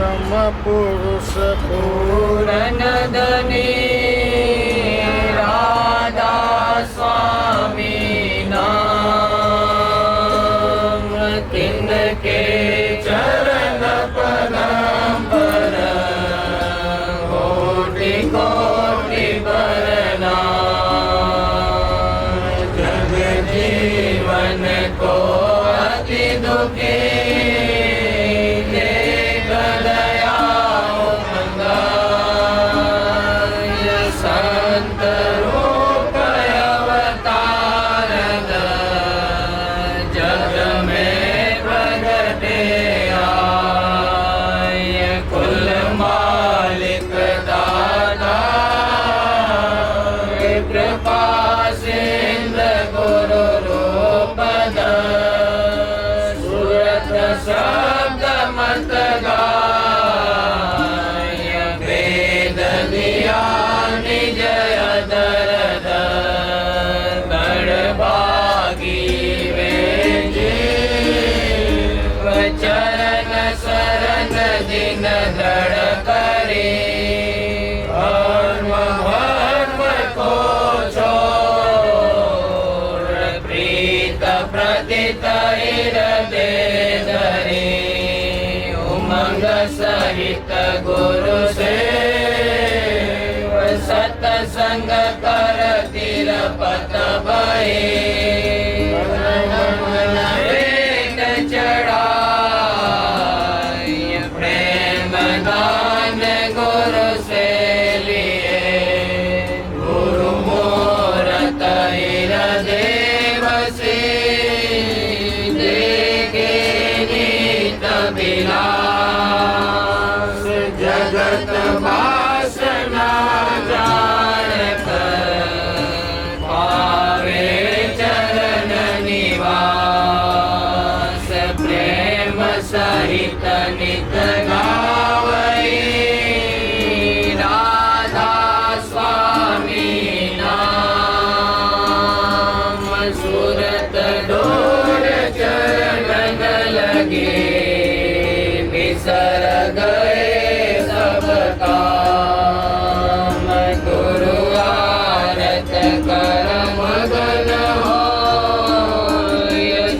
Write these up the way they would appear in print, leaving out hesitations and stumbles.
परम पुरुष पूरन धनी राधा स्वामी नाम तिनके चरण पदम पर कोटि कोटि प्रणाम। जग जीवन को अति दुखी शब्द मत गाय वेद दिया निज दर्द बड़भागी वे जीव चरण शरण दिन दृढ़ करे धर्म धर्म को छोड़ प्रीत प्रतित हृदय उमंग सहित गुरु से सतसंग कर तिरपत भये वेद चढ़ाय प्रेम दान गुरु से लिए गुरु मूरत हृदय बसे विलास जगत वासना जान कर पावे चरण निवास प्रेम सहित नित गावई राधा स्वामी नाम सूरत डोर चरण लगे सर गए सब काम गुरु आरत कर मगन हो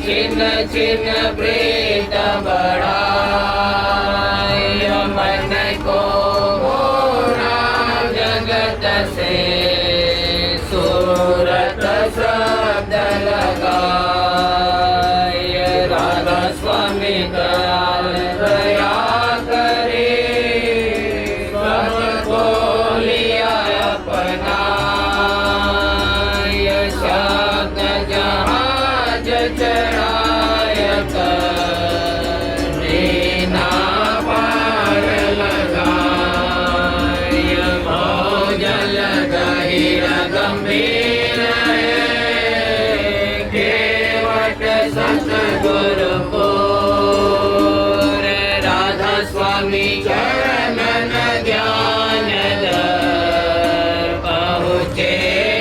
छिन्न छिन्न प्रीत बढ़ाय मन को मोरा जगत से सूरत शब्द लगाय राधा स्वामी दयाल दया करे सबको लिया अपनाय शब्द जहाज चढ़ाय रीना पार लगाय भोजल गहिर गंभीर केवट सतगुरु को स्वामी चरण ध्यान दर पहुँचे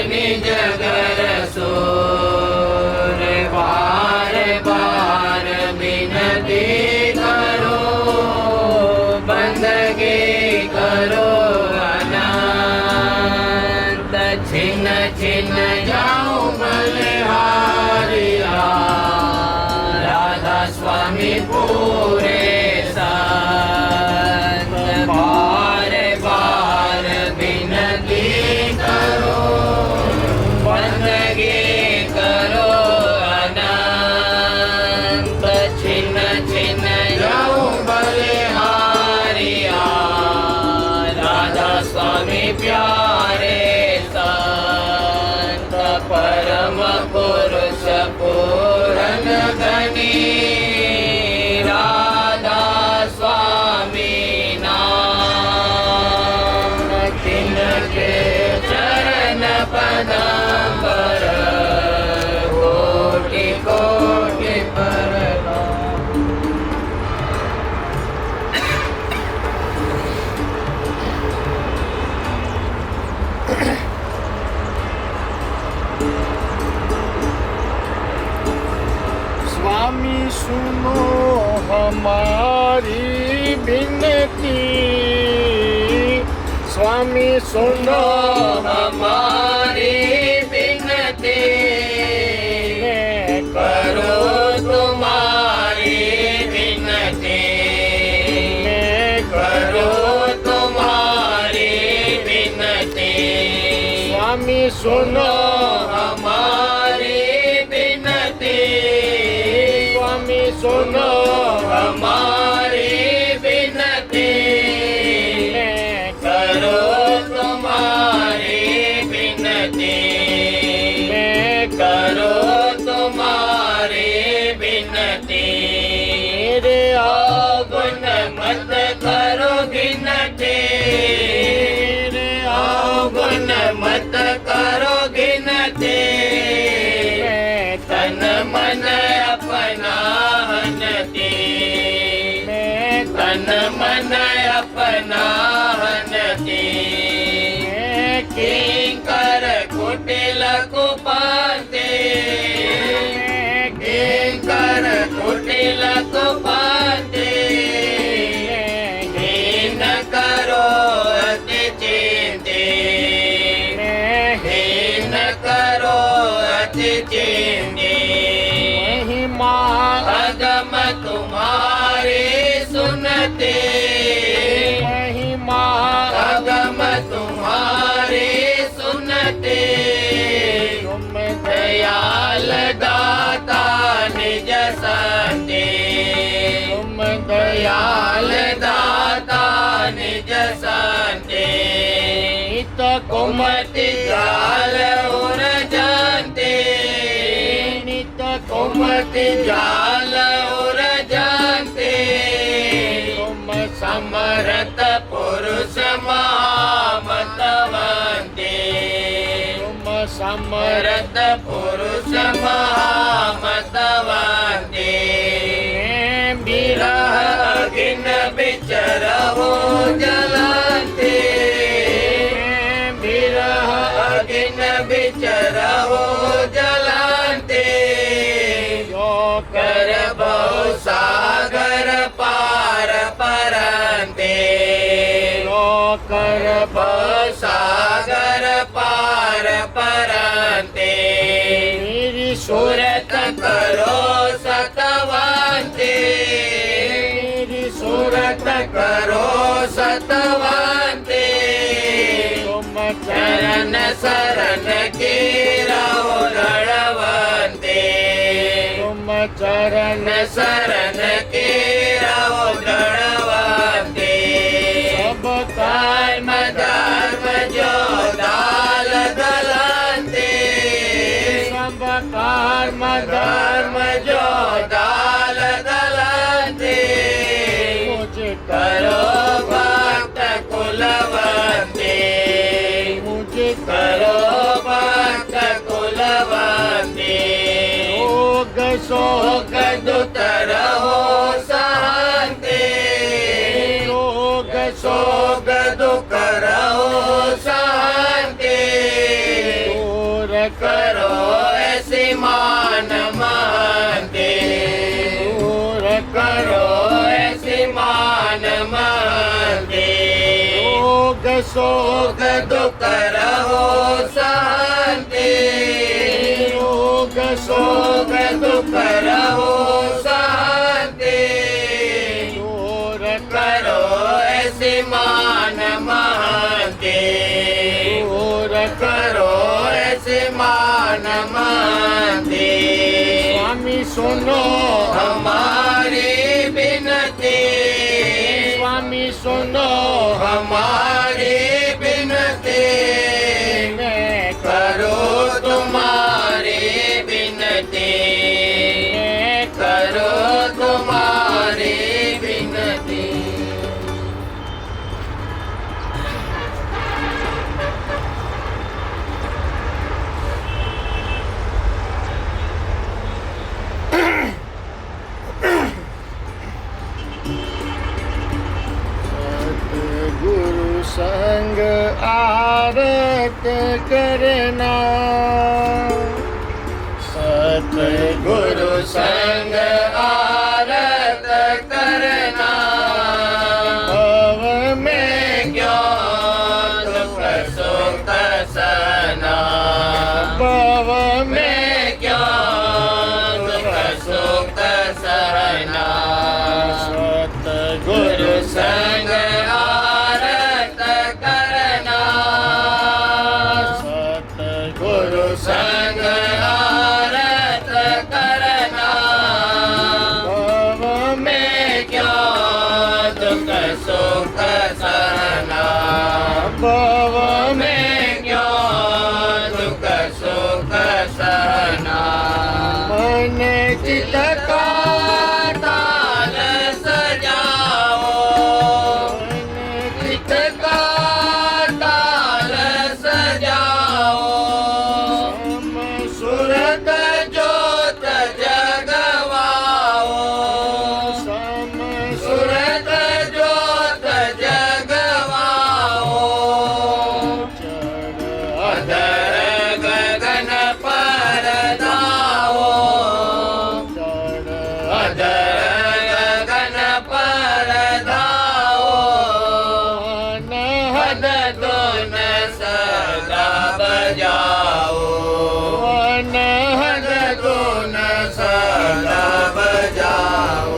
निज घर सोर बार बार विनती करो बंदगी करो अनंत छिन्न छिन्न जाऊं बलिहारिया राधा स्वामी पूरे बार बार विनती करो बंदगी करो अनंत छिन्न छिन्न जाऊं बलिहारिया राधा स्वामी प्यारे संत परम पुरुष पूरन धनी पदम पर कोटि कोटि प्रणाम। स्वामी सुनो हमारी बिनती, स्वामी सुनो हमारी विनती, मैं करो तुम्हारी विनती, मैं करो तुम्हारी विनती, स्वामी सुनो हमारी विनती, स्वामी सुनो हमारी विनती, मैं करो तुम्हारी विनती, मैं करो तुम्हारी विनती, मेरे गुण मत करो गिनती, मेरे गुण मत करो गिनती, मैं तन मन अपना हनती, मैं तन मन अपना हनती, मैं किंकर कुटिल कुपाते, किंकर कुटिल कुपाते, हीन करो अति चिंते, हीन करो अति चिंते, महिमा अगम तुम्हारे सुनते, महिमा अगम तुम्हारे सुनते, तुम दयाल दाता निज संते, तुम दयाल दाता निज संते, नित कुमति जाल उर जानते, नित कुमति जाल उर जानते, तुम समरथ पुरुष महामतवंते, तुम समर समरथ पुरुष महामतवंते, विरह अगिन बिचरहो जलंते, विरह अगिन बिचरहो जलंते, जो कर बहु सागर पार परंते, जो कर बहु सागर पार परंते, मेरी सुरत करो सतवंते, मेरी सुरत करो सतवंते, तुम चरण शरण की रहो दृढ़वंते, तुम चरण शरण की रहो दृढ़वंते, सब कर्म धर्म जो दाल दलंते, सब कर्म धर्म जो दाल दलंते, मुझे करो भक्त कुलवंते, मुझे करो भक्त कुलवंते, योग शोक दुत रहो सहंते, योग शोक दुख रहो सहंते, दूर करो ऐसी मान मानते, दूर करो ऐसी मान मानते, योग शोक दुख रहो सहंते, योग शोक दुख रहो सहंते, दूर करो ऐसी मान मानते, दूर करो ऐसे मान मानते, स्वामी सुनो हमारी विनती, स्वामी सुनो हमारी विनती, मैं करो तुम्हारी विनती, मैं करो तुम्हारी विनती। गुरु संग आरत करना, सतगुरु संग आरत करना, सुख सहना भव में में क्यों दुख सुख सहना मन चित का ताल सजाओ चित का ताल सजाओ सम सुरत जोत जगवाओ सम सुरत जोत जगवाओ चढ़ अधर गगन पर धाओ चढ़ अधर गगन पर धाओ हद दोन सदा बजाओ हद दोन सदा बजाओ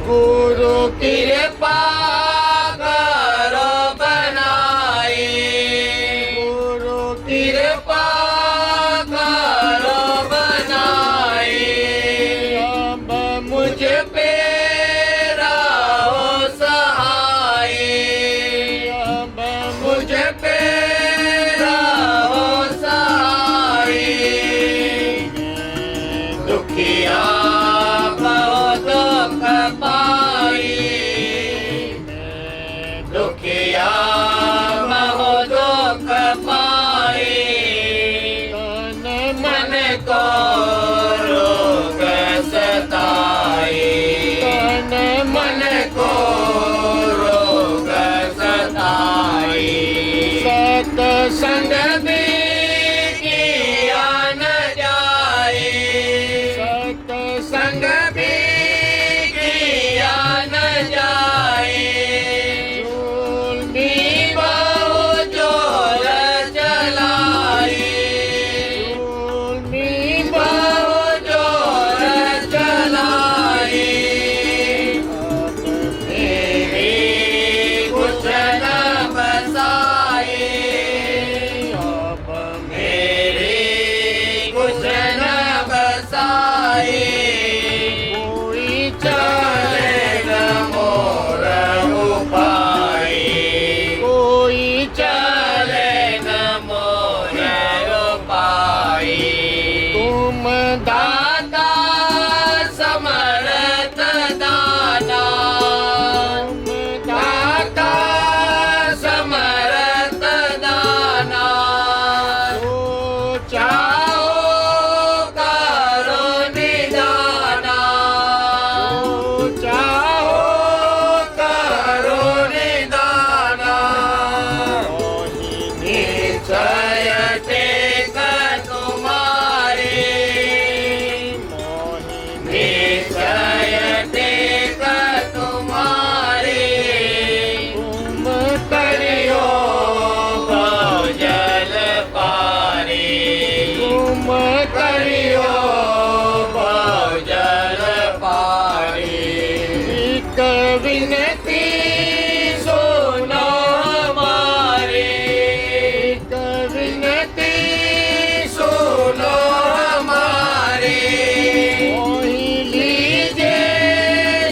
गुरु कृपा करो बनाई गुरु कृपा करो बनाई अब मुझ पे रहो सहाय अब मुझ पे रहो सहाय दुखिया बहुत दुख पाई दुखिया बहुत दुख पाई तन मन को रोग सताई तन मन को रोग सताई सत्संग संग भी किया न जाए सत्संग संग भी किया न जाए झूलनी बहु जोर चलाई झूलनी बहु जोर चलाई अब मेरी कुछ न बसाए अब मेरी कुछ न बसाए कोई चले न मोर उपाय कोई चले न मोर उपाय तुम दाता समर्थ दाना दाता समर्थ दाना चाहो करो निदाना चाहो करो निदाना निश्चय टेक तुम्हारे निश्चय टेक तुम्हारे तुम करियो जल पारे तुम करियो जल पारे एक विनती सुनो हमारे एक विनती सुनो हमारे मोहि लीजिए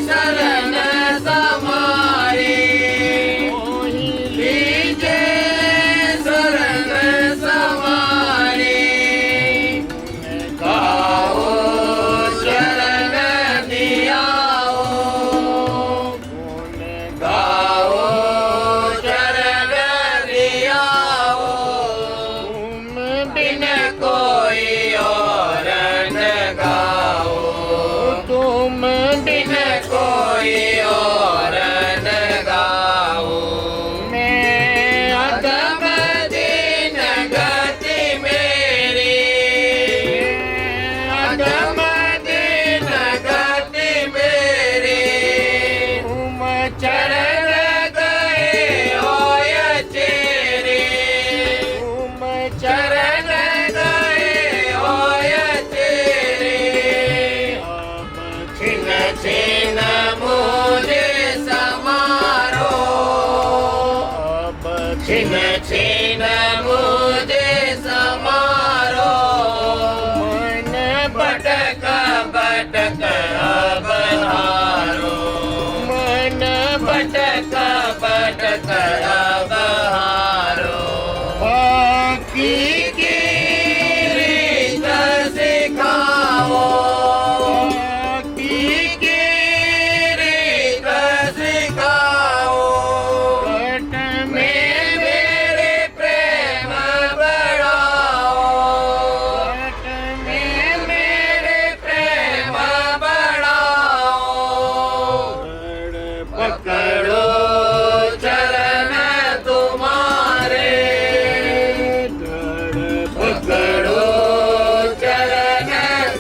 शरण समारे मोहि लीजिए शरण समारे गाओ शरण दियाओ गुण गाओ शरण दियाओ तुम बिन कोई और न गाओ तुम बिन कोई और न गाओ मैं अधम दिन गति मेरी अधम दिन गति मेरी तुम चरण गए होय चेरे तुम चरण गए होय चेरे अब छिन छिन अटक पटक अब हारो बाकी की रीत सिखाओ बाकी की रीत सिखाओ कट में मेरे प्रेम बढ़ाओ कट में मेरे प्रेम बढ़ाओ पकड़ो चरण तुम्हारे पकड़ो चरण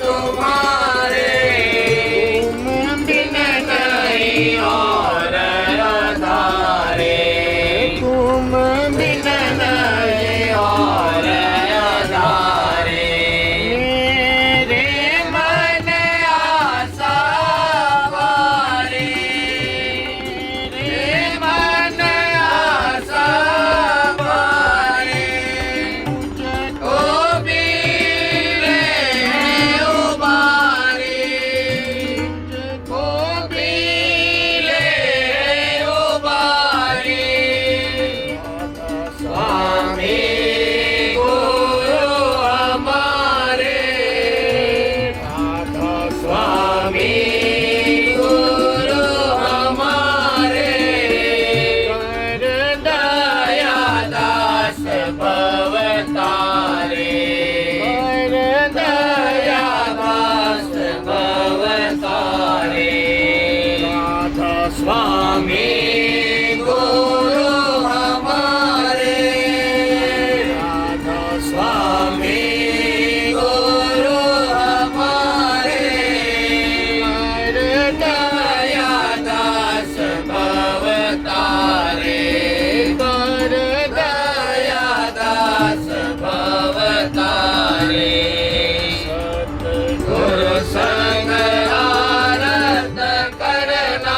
तुम्हारे तुम बिन नहीं और आधारे तुम बिन नहीं और आधारे मेरे मन आशा वारे रे मन आशा वारे मुझको ओ बीरे उबारे ओ बीरे उबारे स्वामी गुरु हमारे स्वामी गुरु हमारे कर दया दास भवतारे कर दया दास भवतारे राधा स्वामी गुरु हमारे राधा स्वामी गुरु हमारे कर दया दास भवतारे कर दया दास भवतारे गुरु संग आरत करना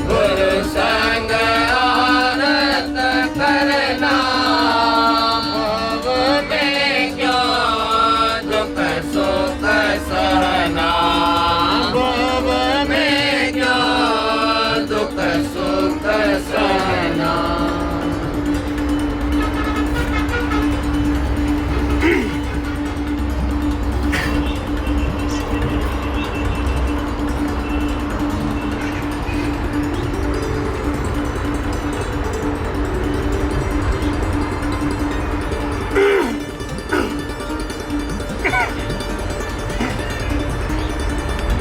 गुरु संग आरत करना भव में क्यों दुख सुख सहना भव में क्यों दुख सुख सहना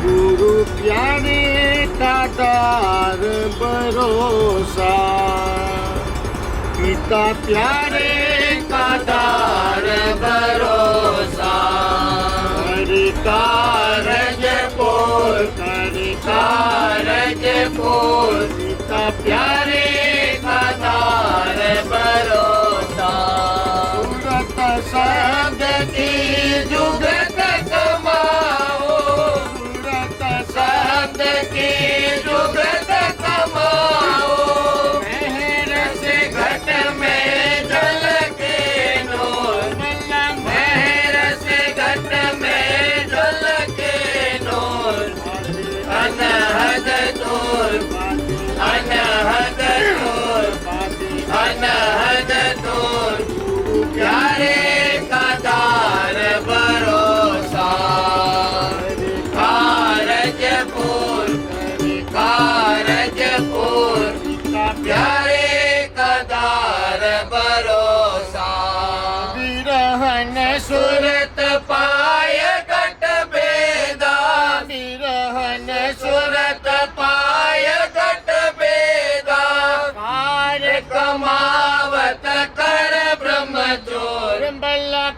गुरु प्यारे का दार भरोसा पिता प्यारे का दार भरोसा हरि कारज पोर हरि कारज पोर पिता प्यारे का दार भरोसा सूरत शब्द की जुगत कमाओ सूरत शब्द की जुगत कमाओ मेहर से घट में जल के नूर मेहर से घट में जल के नूर अनहद दूर अनहद दूर अनहद दूर प्यारे का दार भरोसा कारजपुर कारजपुर प्यारे का दार भरोसा विरहन सुरत पाय घट बेदा विरहन सुरत पाय घट बेदा कार कमावत कर ब्रह्मचोर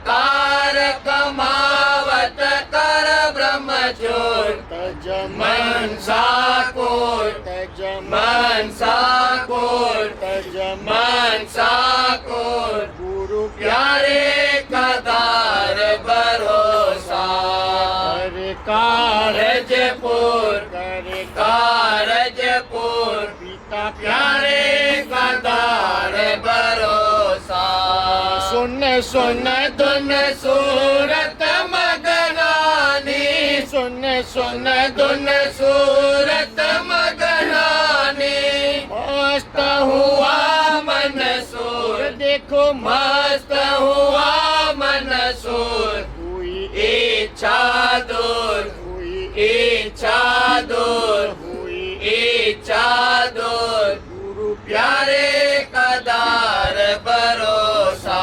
कार कमावत कर ब्रह्मचोर मनसा कोर मनसा कोर मनसा कोर गुरु प्यारे का दार भरोसा कारजपुर कारजपुर पिता प्यारे का दार भरोसा सुन सुन धुन सूरत मगनानी सुन सुन धुन सूरत मस्त हुआ मन सूर हुई इच्छा दूर हुई इच्छा दूर हुई इच्छा दूर गुरु प्यारे का दार भरोसा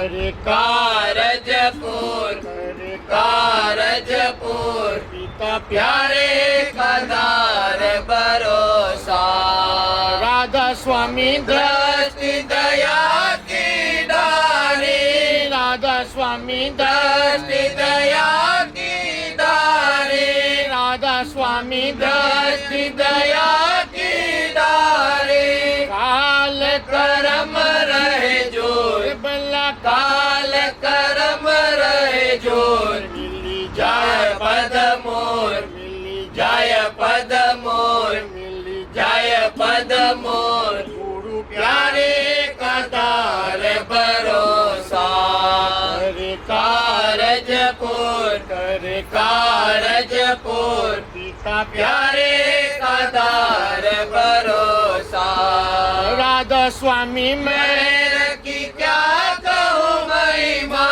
करे कारजपुर करे कारजपुर पिता प्यारे का दार भरोसा राधा स्वामी दृष्टि दया की डाली राधा स्वामी दृष्टि दया की डाली राधा स्वामी दृष्टि दया की डाली काल कर्म रहे जोर बल्ला काल कर्म रहे जोर मिली जय पद मोर मिली जय पद मोर मिली जय पद मोर गुरु प्यारे का दार भरोसा करे कारजपुर करे कारजपुर पिता प्यारे का दार भरोसा राधा स्वामी मेर की क्या कहूँ महिमा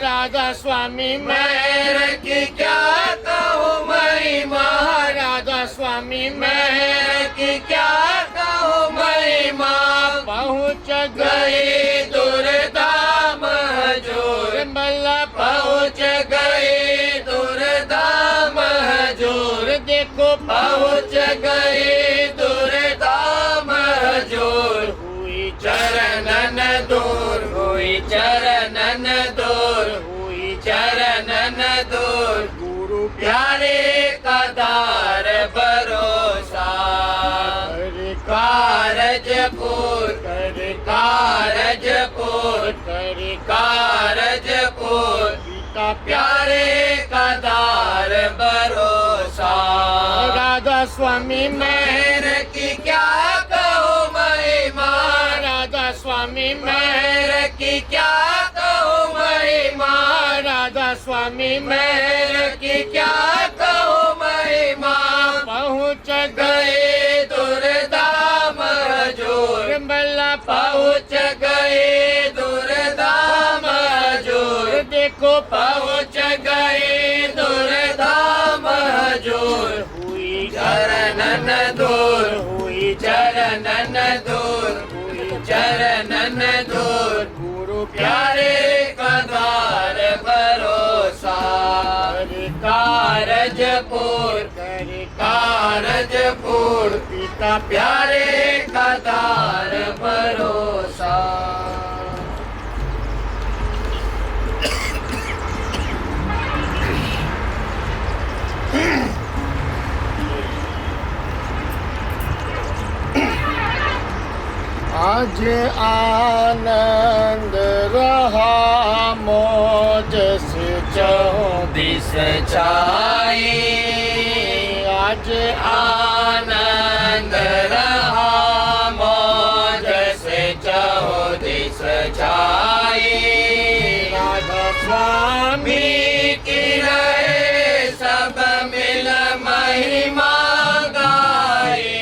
राधा स्वामी मेर की क्या कहूँ महिमा राधा स्वामी मेर की क्या कहूँ महिमा पहुँच गई दुर्धाम हजूर बल्ला पहुँच गई दुर्धाम हजूर देखो पहुँच गई दुर्धाम हजूर हुई चरणन दूर हुई चरणन दूर हुई चरणन दूर गुरु प्यारे का दार भरोसा करे कारजपुर करे कारजपुर करे कारजपुर पिता प्यारे का दार भरोसा राधा स्वामी मेहर की क्या कहूँ महिमा राधा स्वामी मेहर की क्या कहूँ महिमा राधा स्वामी मेहर की क्या कहूँ महिमा पहुँच गए दुर्धाम हजूर बल्ला पहुँच गए दुर्धाम हजूर देखो पहुँच गए दुर्धाम हजूर हुई चरणन दूर हुई चरणन दूर चरणन दूर गुरु प्यारे का दार भरोसा करे कारजपुर करे कारजपुर पिता प्यारे का दार भरोसा आज आनंद रहा मौज से दिस छाई आज आनंद रहा मौज से दिस छाई राधा स्वामी स्वामी की रहे सब मिल महिमा गाए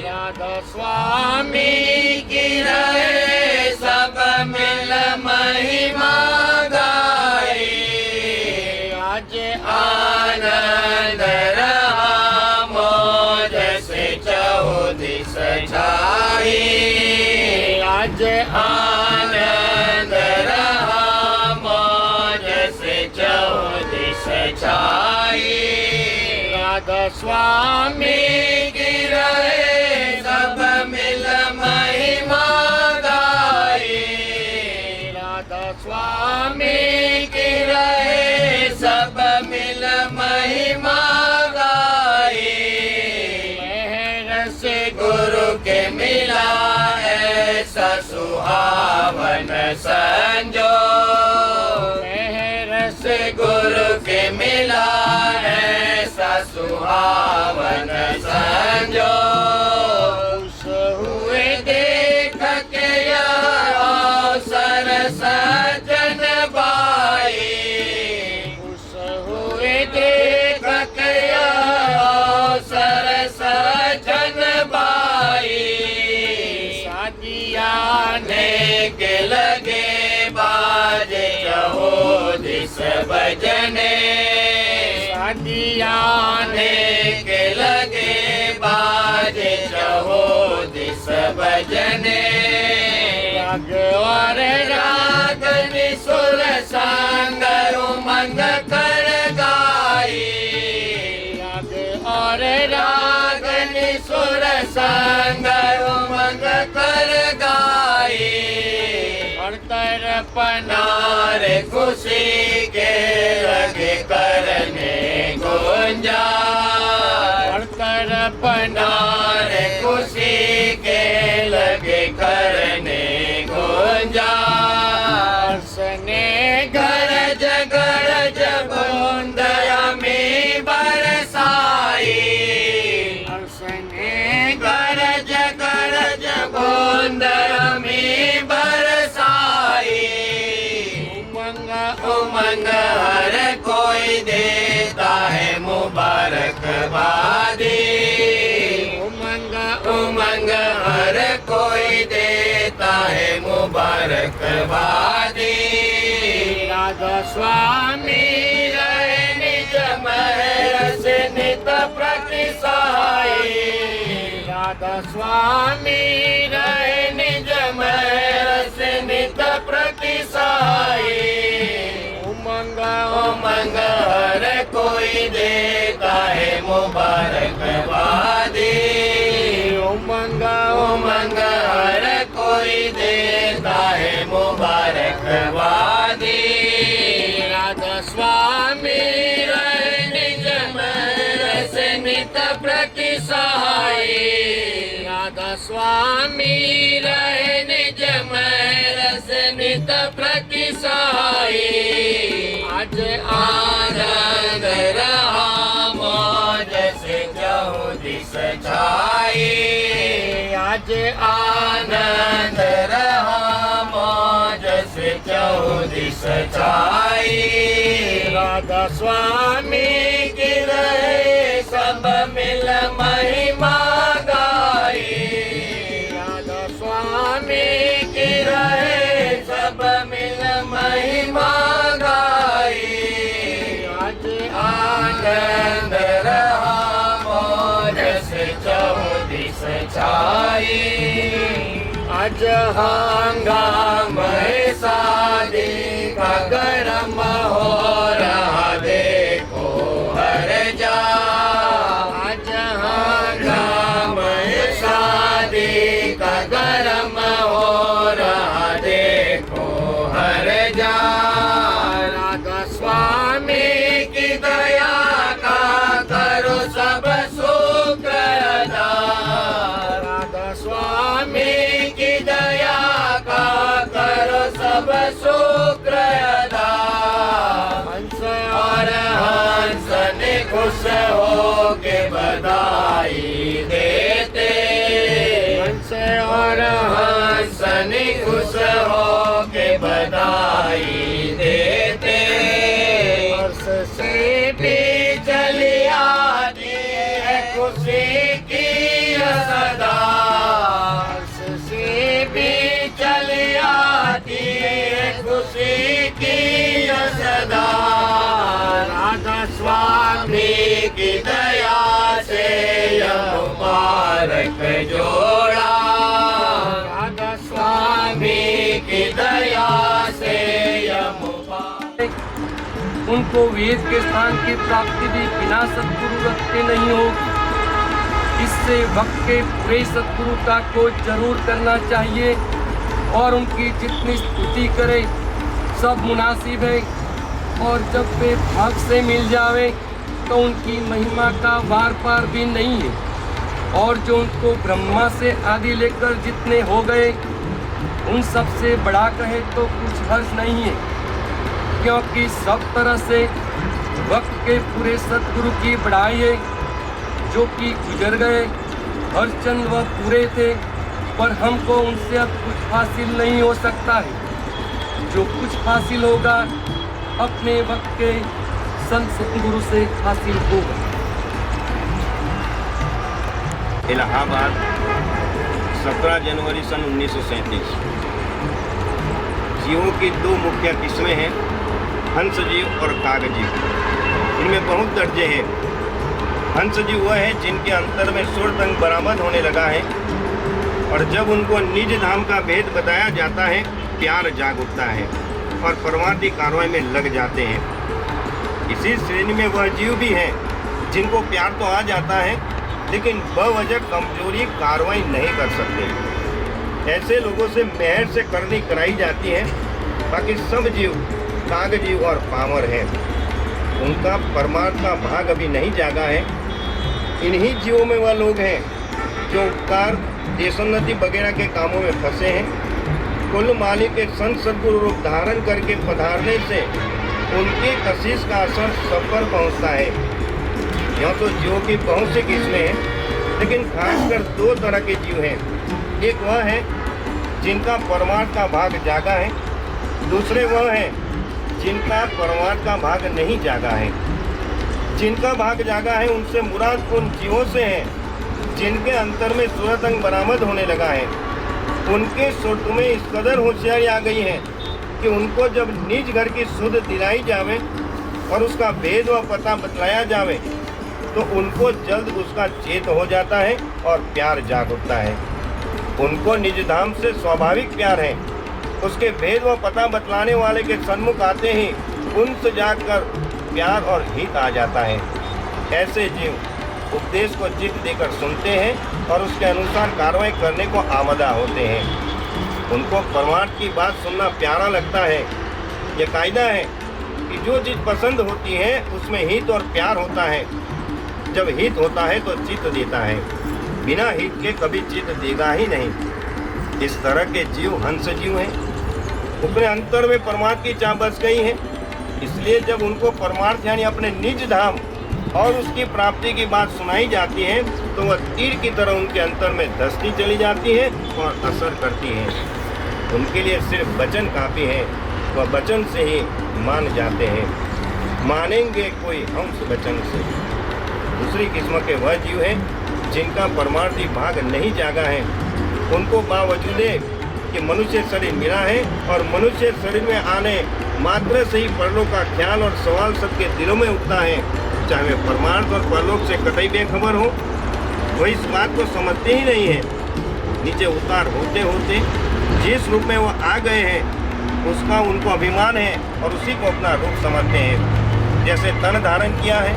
राधा स्वामी स्वामी की रहे सब मिल महिमा गाए आज आनंद रहा मौज से दिस छाई आज आनंद रहा मौज से दिस छाई राधा स्वामी स्वामी की रहे सब मिल महिमा गाए राधा स्वामी की रहे सब मिल महिमा गाए मेहर से गुरु के मिला ऐसा सुहावन संजोग मेहर से गुरु के मिला ऐसा सुहावन संजोग खुश हुए देख के यह अवसर सजन बाई खुश हुए देख के यह अवसर सजन बाई शादिया ने के आने के लगे बाजे चहो दिस भजने राग और राग निसुर संग उमंग कर गाई राग और राग निसुर संग उमंग कर गाई तरपना नारे खुशी के लगे करने गुंजार तरपना नारे खुशी के लगे करने गुंजार हंसने गरज गरज बूंद में बरसाई हंसने गरज गरज बूंद में बरसाई उमंग उमंग हर कोई देता है मुबारकबादी उमंग उमंग हर कोई देता है मुबारकबादी राधा स्वामी रहे निज महर से नित प्रति सहाय राधा स्वामी रहे निज महर से नित प्रति सहाय उमंग उमंग हर कोई देता है मुबारकबादी उमंग उमंग हर कोई देता है मुबारकबादी राधा स्वामी रहे निज महर से नित प्रति सहाय राधा स्वामी रहे निज महर से नित प्रति सहाय आज आनंद रहा मौज से जाऊं दिस छाई आज आनंद रहा मौज से जाऊं दिस छाई राधा स्वामी की रहे सब मिल महिमा गाई राधा स्वामी की रहे सब मिल महिमा गाई आज आनंद रहा मौज से चौदिस छाई आज हंगाम शादी का गरम हो रहा देखो हर जा आज हंगाम शादी का गरम हो रहा देखो हर जा राधा स्वामी की दया का करो सब शुक्र अदा राधा स्वामी की दया का करो सब शुक्र अदा हंस और हंस ने खुश हो के बधाई देते हंस और हंस ने खुश हो के बधाई देते हर्ष से भी चली आती है खुशी की सदा हर्ष से भी चली आती है खुशी की सदा राधा स्वामी स्वामी की दया से यह मुबारक जोड़ा राधा स्वामी स्वामी की दया से यह मुबारक उनको वेद के स्थान की प्राप्ति भी बिना सद्गुरु रखते नहीं होगी। इससे वक्त के पूरे सद्गुरु का को जरूर करना चाहिए और उनकी जितनी स्तुति करे सब मुनासिब है और जब वे भाग से मिल जावे तो उनकी महिमा का वार पार भी नहीं है। और जो उनको ब्रह्मा से आदि लेकर जितने हो गए उन सब से बड़ा कहे तो कुछ हर्ष नहीं है, क्योंकि सब तरह से वक्त के पूरे सद्गुरु की बड़ाई है। जो कि गुजर गए हरचंद वह पूरे थे, पर हमको उनसे अब कुछ हासिल नहीं हो सकता है। जो कुछ हासिल होगा अपने वक्त के संत सतगुरु से हासिल होगा। इलाहाबाद 17 जनवरी सन 1937। जीवों की दो मुख्य किस्में हैं, हंस जीव और काग जीव। इनमें बहुत दर्जे हैं। हंस जीव वह है जिनके अंतर में सुरत अंग बरामद होने लगा है, और जब उनको निज धाम का भेद बताया जाता है, प्यार जाग उठता है और परमार्थी कार्रवाई में लग जाते हैं। इसी श्रेणी में वह जीव भी हैं जिनको प्यार तो आ जाता है, लेकिन बवजह कमजोरी कार्रवाई नहीं कर सकते। ऐसे लोगों से मेहर से करनी कराई जाती है। बाकी सब जीव काग जीव और पामर हैं, उनका परमार्थ का भाग अभी नहीं जागा है। इन्हीं जीवों में वह लोग हैं जो उपकार, देशोन्नति वगैरह के कामों में फंसे हैं। कुल मालिक एक संत सद्गुरु रूप धारण करके पधारने से उनकी कशिश का असर सब पर पहुँचता है। यह तो जीवों की बहुत सी किस्में हैं, लेकिन खासकर दो तरह के जीव हैं। एक वह है जिनका परमार्थ का भाग जागा है, दूसरे वह हैं जिनका परमार्थ का भाग नहीं जागा है। जिनका भाग जागा है उनसे मुराद उन जीवों से है जिनके अंतर में सूरत अंग बरामद होने लगा है। उनके सुरत में इस कदर होशियारी आ गई है कि उनको जब निज घर की सुध दिलाई जावे और उसका भेद व पता बतलाया जावे तो उनको जल्द उसका चेत हो जाता है और प्यार जाग उठता है। उनको निज धाम से स्वाभाविक प्यार है। उसके भेद व पता बतलाने वाले के सन्मुख आते ही उनसे जागकर प्यार और हित आ जाता है। ऐसे जीव उपदेश को चित्त देकर सुनते हैं और उसके अनुसार कार्रवाई करने को आमदा होते हैं। उनको परमार्थ की बात सुनना प्यारा लगता है। यह कायदा है कि जो चीज़ पसंद होती है उसमें हित और प्यार होता है। जब हित होता है तो चित्त देता है, बिना हित के कभी चित्त देगा ही नहीं। इस तरह के जीव हंस जीव हैं। अपने अंतर में परमार्थ की चाह बस गई है, इसलिए जब उनको परमार्थ यानी अपने निज धाम और उसकी प्राप्ति की बात सुनाई जाती है तो वह तीर की तरह उनके अंतर में धंसती चली जाती है और असर करती है। उनके लिए सिर्फ वचन काफ़ी है, वह वचन से ही मान जाते हैं। मानेंगे कोई हंस वचन से। दूसरी किस्म के वह जीव हैं जिनका परमार्थी भाग नहीं जागा है। उनको बावजूद कि मनुष्य शरीर मिला है और मनुष्य शरीर में आने मात्र से ही परलोक का ख्याल और सवाल सबके दिलों में उठता है, चाहे वे परमार्थ और परलोक से कतई बेखबर हो। वह इस बात को समझते ही नहीं है। नीचे उतार होते होते जिस रूप में वो आ गए हैं उसका उनको अभिमान है और उसी को अपना रूप समझते हैं। जैसे तन धारण किया है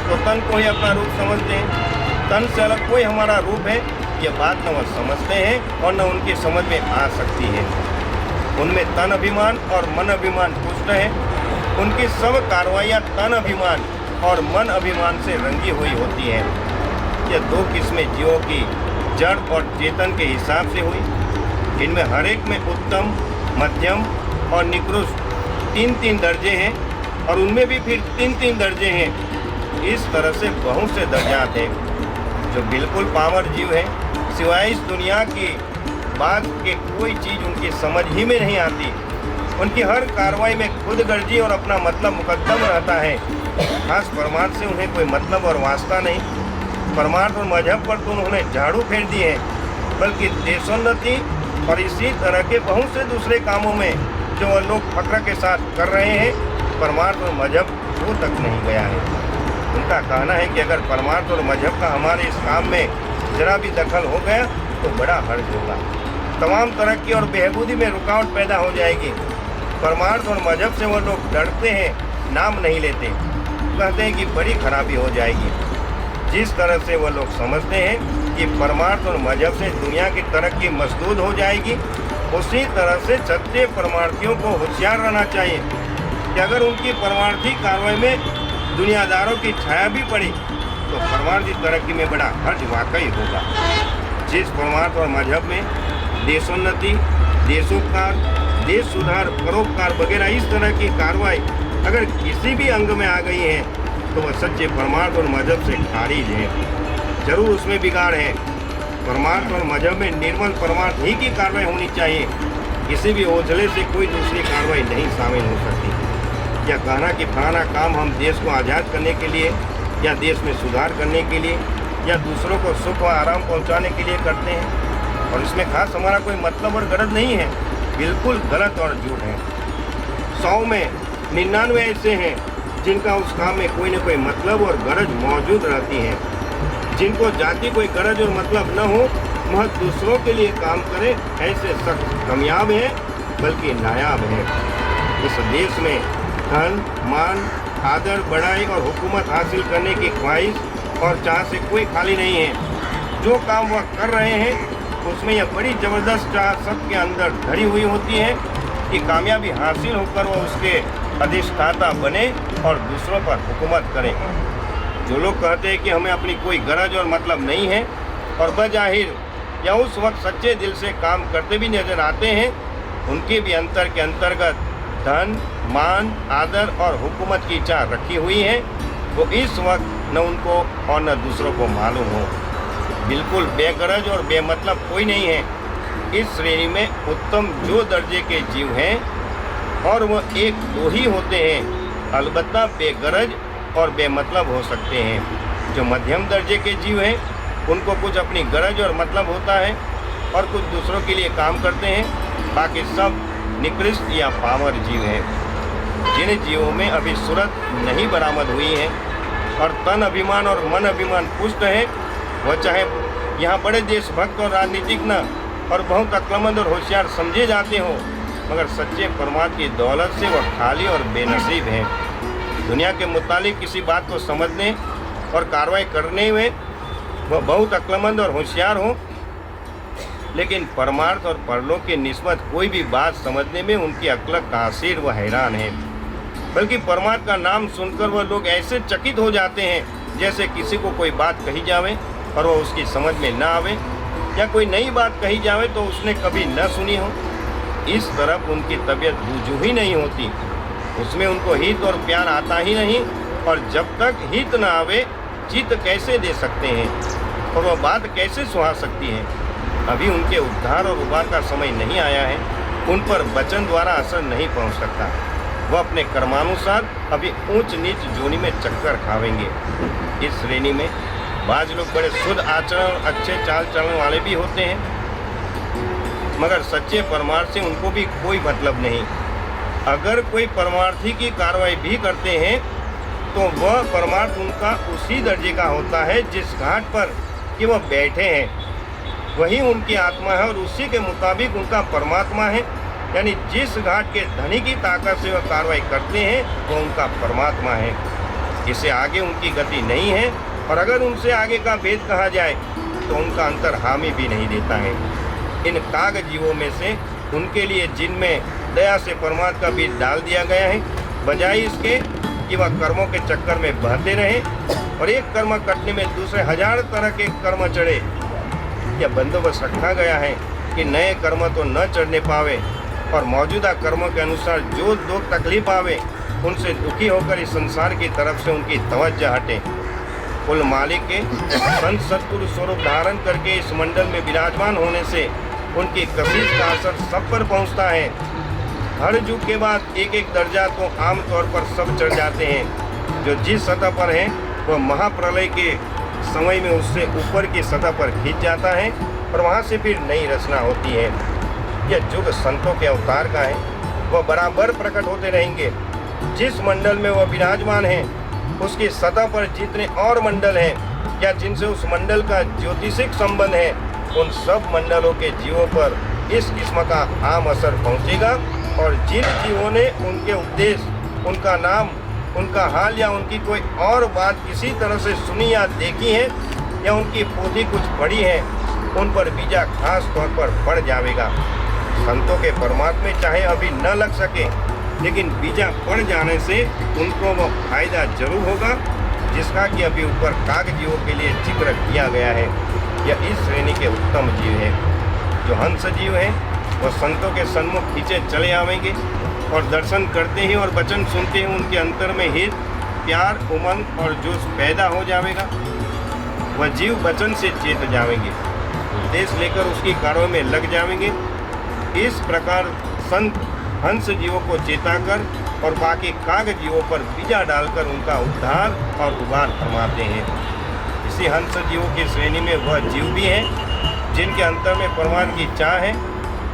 तो तन को ही अपना रूप समझते हैं। तन से अलग कोई हमारा रूप है ये बात न वह समझते हैं और न उनकी समझ में आ सकती है। उनमें तन अभिमान और मन अभिमान पुष्ट है। उनकी सब कार्रवाइयाँ तन अभिमान और मन अभिमान से रंगी हुई होती हैं। यह दो किस्में जीवों की जड़ और चेतन के हिसाब से हुई। इनमें हर एक में उत्तम, मध्यम और निकृष्ट तीन तीन दर्जे हैं और उनमें भी फिर तीन तीन दर्जे हैं। इस तरह से बहुत से दर्जात हैं। जो बिल्कुल पामर जीव हैं, सिवाय इस दुनिया की बात के कोई चीज़ उनकी समझ ही में नहीं आती। उनकी हर कार्रवाई में खुद गर्जी और अपना मतलब मुकद्दम रहता है। खास परमार्थ से उन्हें कोई मतलब और वास्ता नहीं। परमार्थ और मजहब पर तो उन्होंने झाड़ू फेर दी है, बल्कि देशोन्नति और इसी तरह के बहुत से दूसरे कामों में जो वह लोग फक्र के साथ कर रहे हैं, परमार्थ और मजहब वो तक नहीं गया है। उनका कहना है कि अगर परमार्थ और मजहब का हमारे इस काम में जरा भी दखल हो गया तो बड़ा हर्ज होगा। तमाम तरक्की और बेहबूदी में रुकावट पैदा हो जाएगी। परमार्थ और मजहब से वो लोग डरते हैं, नाम नहीं लेते, कहते हैं कि बड़ी खराबी हो जाएगी। जिस तरह से वो लोग समझते हैं कि परमार्थ और मजहब से दुनिया की तरक्की मसदूद हो जाएगी, उसी तरह से सच्चे परमार्थियों को होशियार रहना चाहिए कि अगर उनकी परमार्थी कार्रवाई में दुनियादारों की छाया भी पड़ी तो परमार्थी तरक्की में बड़ा हर्ज वाकई होगा। जिस परमार्थ और मजहब में देशोन्नति, देशोपकार, देश सुधार, परोपकार वगैरह इस तरह की कार्रवाई अगर किसी भी अंग में आ गई है तो वह सच्चे परमार्थ और मजहब से खारिज है। जरूर उसमें बिगाड़ है। परमार्थ और मजहब में निर्मल परमार्थ ही की कार्रवाई होनी चाहिए। किसी भी ओझले से कोई दूसरी कार्रवाई नहीं शामिल हो सकती। या कहना कि फलाना काम हम देश को आज़ाद करने के लिए या देश में सुधार करने के लिए या दूसरों को सुख व आराम पहुंचाने के लिए करते हैं और इसमें खास हमारा कोई मतलब और गरज नहीं है, बिल्कुल गलत और झूठ है। 100 में 99 ऐसे हैं जिनका उस काम में कोई न कोई मतलब और गरज मौजूद रहती है। जिनको जाति कोई गरज और मतलब न हो, वह दूसरों के लिए काम करे, ऐसे शख्स कामयाब है बल्कि नायाब है। इस देश में धन, मान, आदर, बड़ाई और हुकूमत हासिल करने की ख्वाहिश और चाह से कोई खाली नहीं है। जो काम वह कर रहे हैं उसमें यह बड़ी ज़बरदस्त चाह सबके अंदर धरी हुई होती है कि कामयाबी हासिल होकर वह उसके अधिष्ठाता बने और दूसरों पर हुकूमत करें। जो लोग कहते हैं कि हमें अपनी कोई गरज और मतलब नहीं है और बज़ाहिर या उस वक्त सच्चे दिल से काम करते भी नजर आते हैं, उनके भी अंतर के अंतर्गत धन, मान, आदर और हुकूमत की चाह रखी हुई है। वो इस वक्त न उनको और न दूसरों को मालूम हो। बिल्कुल बेगरज और बेमतलब कोई नहीं है। इस श्रेणी में उत्तम जो दर्जे के जीव हैं और वह एक दो ही होते हैं, अलबत्ता बेगरज और बेमतलब हो सकते हैं। जो मध्यम दर्जे के जीव हैं उनको कुछ अपनी गरज और मतलब होता है और कुछ दूसरों के लिए काम करते हैं। बाकी सब निकृष्ट या पामर जीव हैं। जिन जीवों में अभी सूरत नहीं बरामद हुई है और तन अभिमान और मन अभिमान पुष्ट है, वह चाहे यहाँ बड़े देशभक्त और राजनीतिज्ञ और बहुत अक्लमंद और होशियार समझे जाते हों, मगर सच्चे परमात्मा की दौलत से वह खाली और बेनसीब है। दुनिया के मुतालिक किसी बात को समझने और कार्रवाई करने में वह बहुत अक्लमंद और होशियार हो, लेकिन परमार्थ और परलोक की निस्बत कोई भी बात समझने में उनकी अक्ल कासिर व हैरान है। बल्कि परमार्थ का नाम सुनकर वह लोग ऐसे चकित हो जाते हैं जैसे किसी को कोई बात कही जावे और वह उसकी समझ में न आवे, या कोई नई बात कही जावे तो उसने कभी न सुनी हो। इस तरफ उनकी तबीयत रुजू ही नहीं होती, उसमें उनको हित और प्यार आता ही नहीं, और जब तक हित न आवे चित्त कैसे दे सकते हैं और वह बात कैसे सुहा सकती है। अभी उनके उद्धार और उबार का समय नहीं आया है, उन पर वचन द्वारा असर नहीं पहुंच सकता। वह अपने कर्मानुसार अभी ऊंच नीच जोनी में चक्कर खावेंगे। इस श्रेणी में बाज लोग बड़े शुद्ध आचरण और अच्छे चाल चलन वाले भी होते हैं, मगर सच्चे परमार्थ से उनको भी कोई मतलब नहीं। अगर कोई परमार्थी की कार्रवाई भी करते हैं तो वह परमार्थ उनका उसी दर्जे का होता है जिस घाट पर कि वह बैठे हैं, वही उनकी आत्मा है और उसी के मुताबिक उनका परमात्मा है। यानी जिस घाट के धनी की ताकत से वह कार्रवाई करते हैं वो उनका परमात्मा है। इससे आगे उनकी गति नहीं है, और अगर उनसे आगे का भेद कहा जाए तो उनका अंतर हामी भी नहीं देता है। इन काग जीवों में से उनके लिए जिनमें दया से परमात्मा का बीज डाल दिया गया है, बजाय इसके कि वह कर्मों के चक्कर में बहते रहें और एक कर्म कटने में दूसरे हजार तरह के कर्म चढ़े। यह बंदोबस्त रखा गया है कि नए कर्म तो न चढ़ने पावे और मौजूदा कर्मों के अनुसार जो दुख तकलीफ आवे उनसे दुखी होकर इस संसार की तरफ से उनकी तवज्जो हटे। कुल मालिक के संत सतगुरु स्वरूप धारण करके इस मंडल में विराजमान होने से उनकी कशिश का असर सब पर पहुंचता है। हर युग के बाद एक एक दर्जा तो आम तौर पर सब चढ़ जाते हैं। जो जिस सतह पर है वह महाप्रलय के समय में उससे ऊपर की सतह पर खींच जाता है और वहाँ से फिर नई रचना होती है। यह युग संतों के अवतार का है, वह बराबर प्रकट होते रहेंगे। जिस मंडल में वह विराजमान है उसकी सतह पर जितने और मंडल हैं या जिनसे उस मंडल का ज्योतिषिक संबंध है, उन सब मंडलों के जीवों पर इस किस्म का आम असर पहुँचेगा। और जिन जीवों ने उनके उपदेश, उनका नाम, उनका हाल या उनकी कोई और बात किसी तरह से सुनी या देखी है या उनकी पोथी कुछ पढ़ी है, उन पर बीजा खास तौर पर पड़ जाएगा। संतों के परमात्मा चाहे अभी न लग सके, लेकिन बीजा पड़ जाने से उनको वह फायदा जरूर होगा जिसका कि अभी ऊपर कागजीवों के लिए जिक्र किया गया है। यह इस श्रेणी के उत्तम जीव है। जो हंस जीव हैं वह संतों के सन्मुख खींचे चले आवेंगे और दर्शन करते ही और वचन सुनते ही उनके अंतर में हित, प्यार, उमंग और जोश पैदा हो जाएगा। वह जीव वचन से चेत जाएंगे, देश लेकर उसकी कार्यों में लग जाएंगे। इस प्रकार संत हंस जीवों को चेताकर और बाकी काग जीवों पर बीजा डालकर उनका उद्धार और उबार फरमाते हैं। इसी हंस जीवों की श्रेणी में वह जीव भी हैं जिनके अंतर में परमात्मा की चाह है,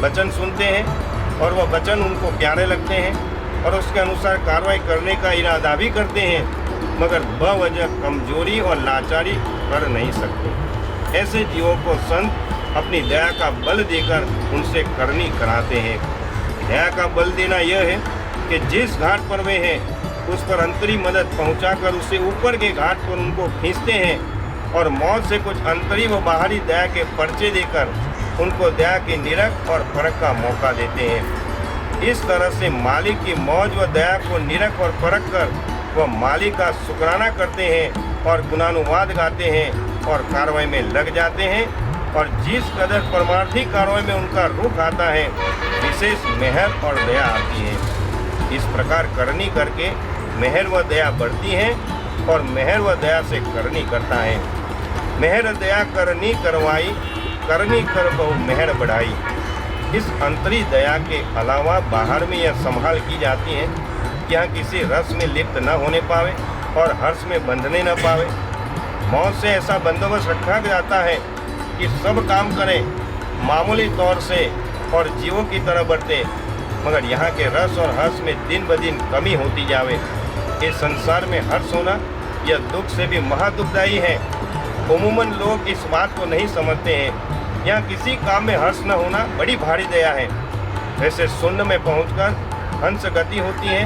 वचन सुनते हैं और वह वचन उनको प्यारे लगते हैं और उसके अनुसार कार्रवाई करने का इरादा भी करते हैं, मगर बवजह कमजोरी और लाचारी कर नहीं सकते। ऐसे जीवों को संत अपनी दया का बल देकर उनसे करनी कराते हैं। दया का बल देना यह है कि जिस घाट पर वे हैं उस पर अंतरी मदद पहुंचाकर उसे ऊपर के घाट पर उनको खींचते हैं और मौत से कुछ अंतरी व बाहरी दया के पर्चे देकर उनको दया की निरख और परख का मौका देते हैं। इस तरह से मालिक की मौज व दया को निरख और परख कर वह मालिक का शुक्राना करते हैं और गुणानुवाद गाते हैं और कार्रवाई में लग जाते हैं। और जिस कदर परमार्थी कार्रवाई में उनका रुख आता है, विशेष मेहर और दया आती है। इस प्रकार करनी करके मेहर व दया बढ़ती है और मेहर व दया से करनी करता है। मेहर दया करनी करवाई, करनी कर बहु मेहर बढ़ाई। इस अंतरी दया के अलावा बाहर में यह संभाल की जाती है कि यहाँ किसी रस में लिप्त न होने पावे और हर्ष में बंधने न पावे। मौत से ऐसा बंदोबस्त रखा जाता है कि सब काम करें मामूली तौर से और जीवों की तरह बढ़ते, मगर यहाँ के रस और हर्ष में दिन ब दिन कमी होती जावे। इस संसार में हर्ष होना यह दुख से भी महादुखदायी है। उमूमन लोग इस बात को नहीं समझते हैं। यहाँ किसी काम में हर्ष न होना बड़ी भारी दया है। वैसे शून्य में पहुंचकर हंस गति होती है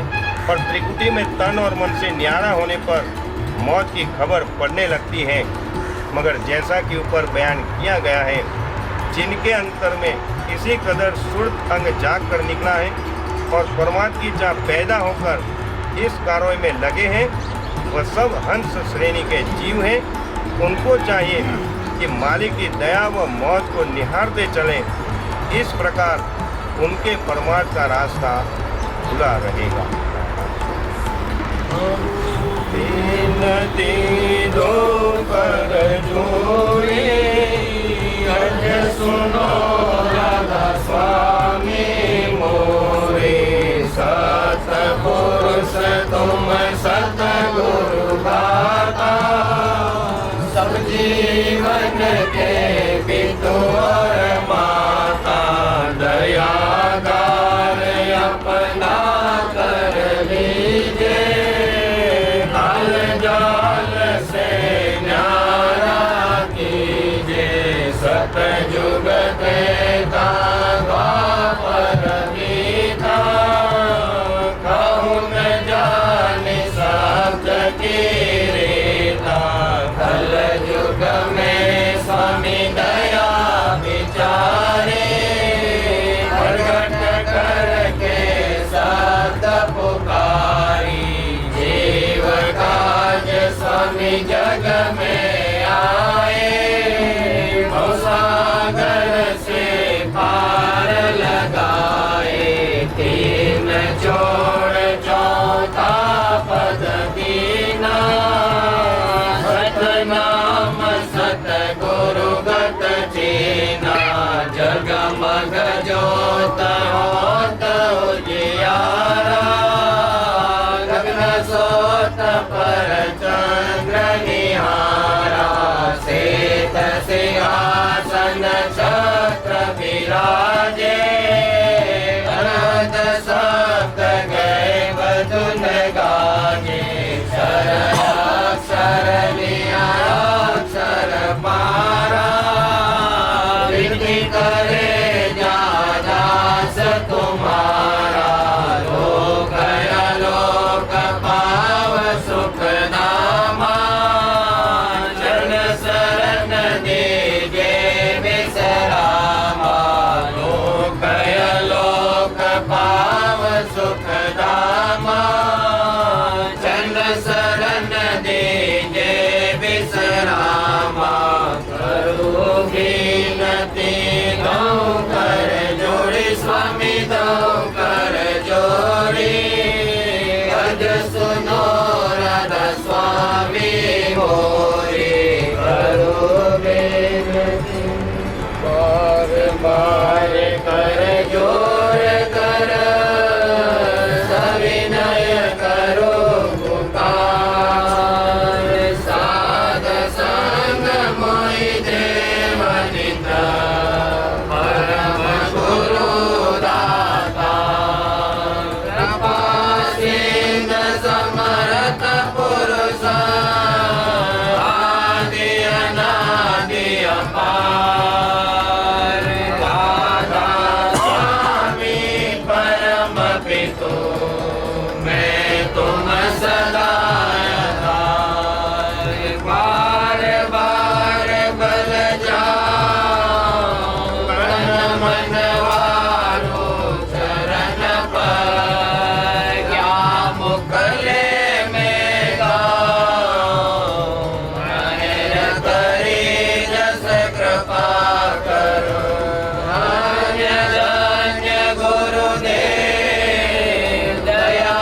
और त्रिकुटी में तन और मन से न्यारा होने पर मौत की खबर पड़ने लगती है। मगर जैसा कि ऊपर बयान किया गया है, जिनके अंतर में किसी कदर सुर्त अंग जाग कर निकला है और परमात्मा की चाह पैदा होकर इस कार्य में लगे हैं, वह सब हंस श्रेणी के जीव हैं। उनको चाहिए कि मालिक की दया व मौत को निहारते चलें। इस प्रकार उनके परमार्थ का रास्ता खुला रहेगा। बिनती दो कर जोड़े, अर्ज सुनो राधा स्वामी मोरे। सतपुरुष तुम सतगुरु दाता, सब जीवन के पितु और माता। दयागार अपना कर लीजिए, काल जाल से न्यारा कीजिए। सतयुग त्रेता द्वापर बीता, कहूँ न जाने शब्द की रीता। कल युग में स्वामी दया विचारे, प्रगट करके शब्द पुकारी। जीव काज स्वामी जग में आए, भवसागर से पार लगाए। तीन जोड़ चौथा पद दीना, सतनाम सतगुरु गत चीना। जगमग ज्योत होत उजियारा, गगन सोत पर चंद्र निहारा। श्वेत सिंहासन छत्र विराजे, अनहद शब्द गए बधुन गाजे। शरणाक्षर निराक्षर पारा, विधि करे जा दास तुम पार राधा स्वामी परम पितो मैं तुम सदा आधार बार बार बल जाओ तन मन वारो चरण पर क्या मुकले में गाओ मेहर करी जस कृपा करो धन्य धन्य गुरुदेव दया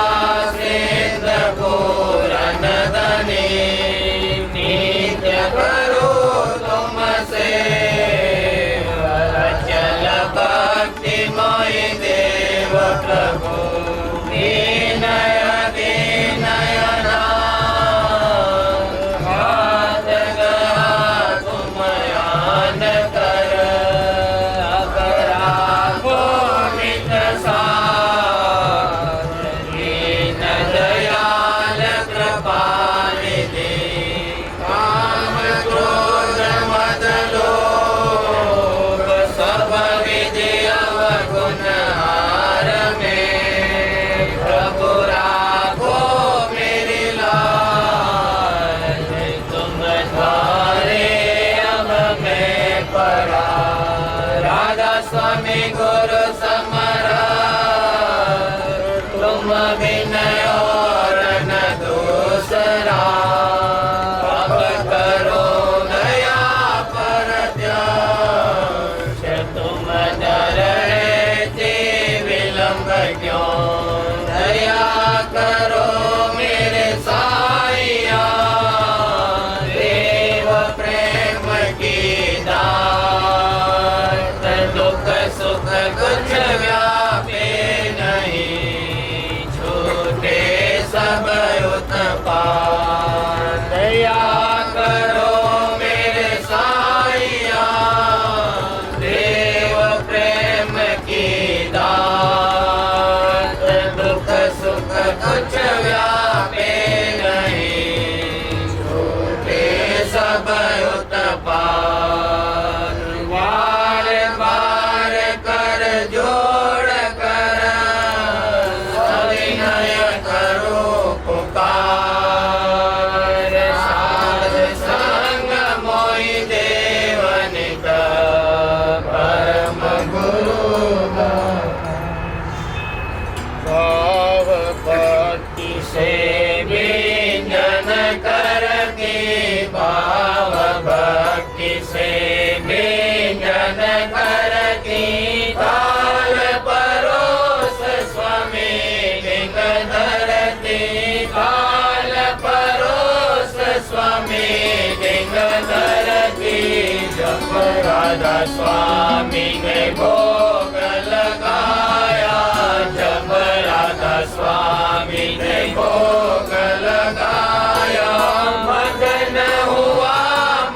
सिंध पूरन धनी नित्य करो तुमसे चल भक्ति मोहि देव प्रभु दीनय दीनय नाथ हाथ गया तुम यान कर अपराधो मिट साथ दीन दयाल कृपानिधि काम क्रोध मद लोभ सब विधि अवगुण हार में प्रभु राखो मेरी लाज तुम द्वारे अब मैं पड़ा राधा स्वामी गुरु समर्थ तुम विनय और न दूसरा अब करो दया पर ध्यान तुम डरते विलंब क्यों दया करो मेरे साईया देव प्रेम की दात दुख सुख कुछ व्यापे नहीं छूटे सब उत्पात दया करो मेरे साईया देव प्रेम की दात दुख सुख कुछ व्यापे नहीं छूटे सब उत्पात बार बार कर जोड़ कर सविनय करो पुकार साध संग मोहि देवन का परम गुरु भाव भक्ति से व्यंजन कर के भाव भक्ति से व्यंजन कर के ताल परोस स्वामी लिंग धरती ताल परोस स्वामी लिंग धरती जब राधा स्वामी ने भोग लगाया जब राधा स्वामी ने भोग लगाया मगन हुआ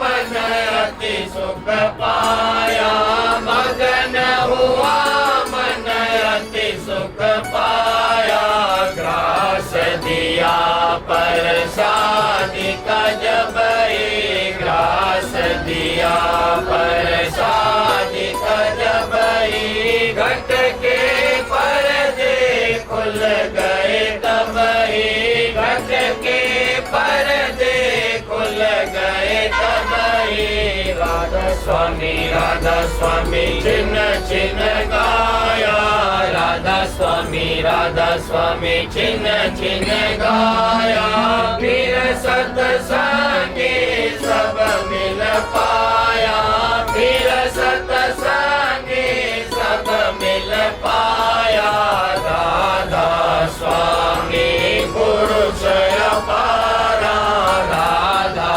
मन अति सुख पाया मगन हुआ मन अति सुख पाया ग्रास दिया प्रसादी का जब ग्रास दिया प्रसादी का जब घट के पर्दे खुल गए तब घट के पर्दे खुल गए तब राधा स्वामी चिन्ह चिन्ह गाया राधा स्वामी चिन्ह चिन्ह गाया फिर सत्संगी सब मिल पाया फिर सत्संगी सब मिल पाया राधा स्वामी पुरुष अपारा राधा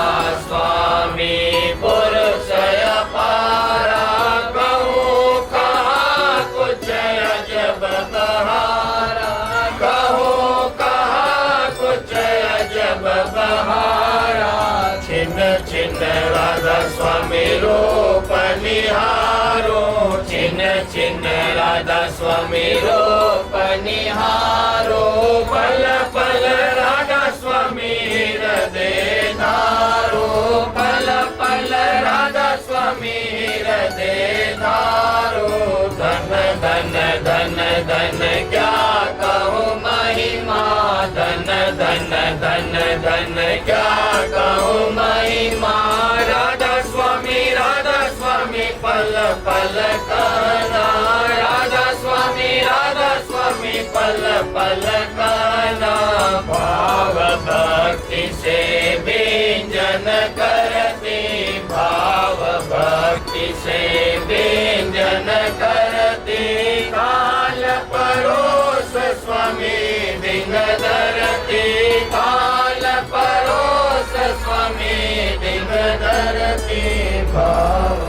स्वामी पुरुष अपारा कहूँ कहाँ कुछ अजब बहारा कहूँ कहाँ कुछ अजब बहारा छिन्न छिन्न राधा स्वामी रूप निहारो छिन्न छिन्न राधा स्वामी रूप निहारो पल पल राधा स्वामी हृदय धारो पल पल राधा स्वामी समीर दे धारो धन धन धन धन क्या कहूँ महिमा धन धन धन धन क्या कहूँ महिमा राधा स्वामी पल पल काना राधा स्वामी पल पल काना भाव भक्ति से व्यंजन करते भाव भक्ति से व्यंजन करते काल परोस स्वामी दिन धरते काल परोस स्वामी दिन धरते भाव